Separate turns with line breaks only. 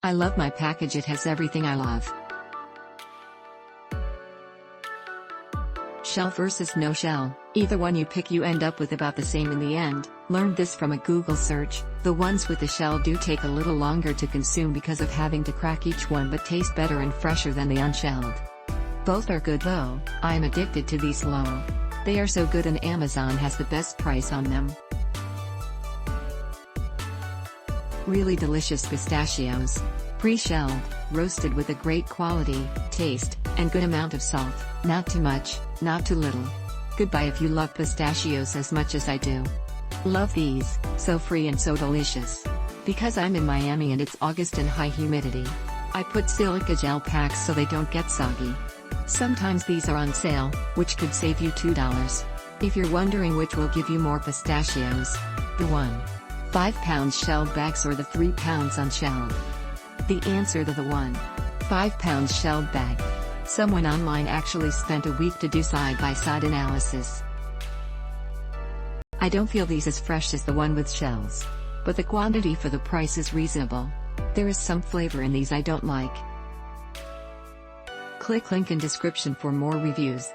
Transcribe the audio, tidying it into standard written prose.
I love my package, it has everything I love. Shell versus no shell, either one you pick you end up with about the same in the end. Learned this from a Google search. The ones with the shell do take a little longer to consume because of having to crack each one, but taste better and fresher than the unshelled. Both are good though. I'm addicted to these low. They are so good and Amazon has the best price on them. Really delicious pistachios. Pre-shelled, roasted with a great quality, taste, and good amount of salt. Not too much, not too little. Goodbye if you love pistachios as much as I do. Love these, so free and so delicious. Because I'm in Miami and it's August and high humidity, I put silica gel packs so they don't get soggy. Sometimes these are on sale, which could save you $2. If you're wondering which will give you more pistachios, the 1.5-pound shelled bags or the 3 pounds unshelled. The answer to the 1.5-pound shelled bag. Someone online actually spent a week to do side-by-side analysis. I don't feel these as fresh as the one with shells. But the quantity for the price is reasonable. There is some flavor in these I don't like. Click link in description for more reviews.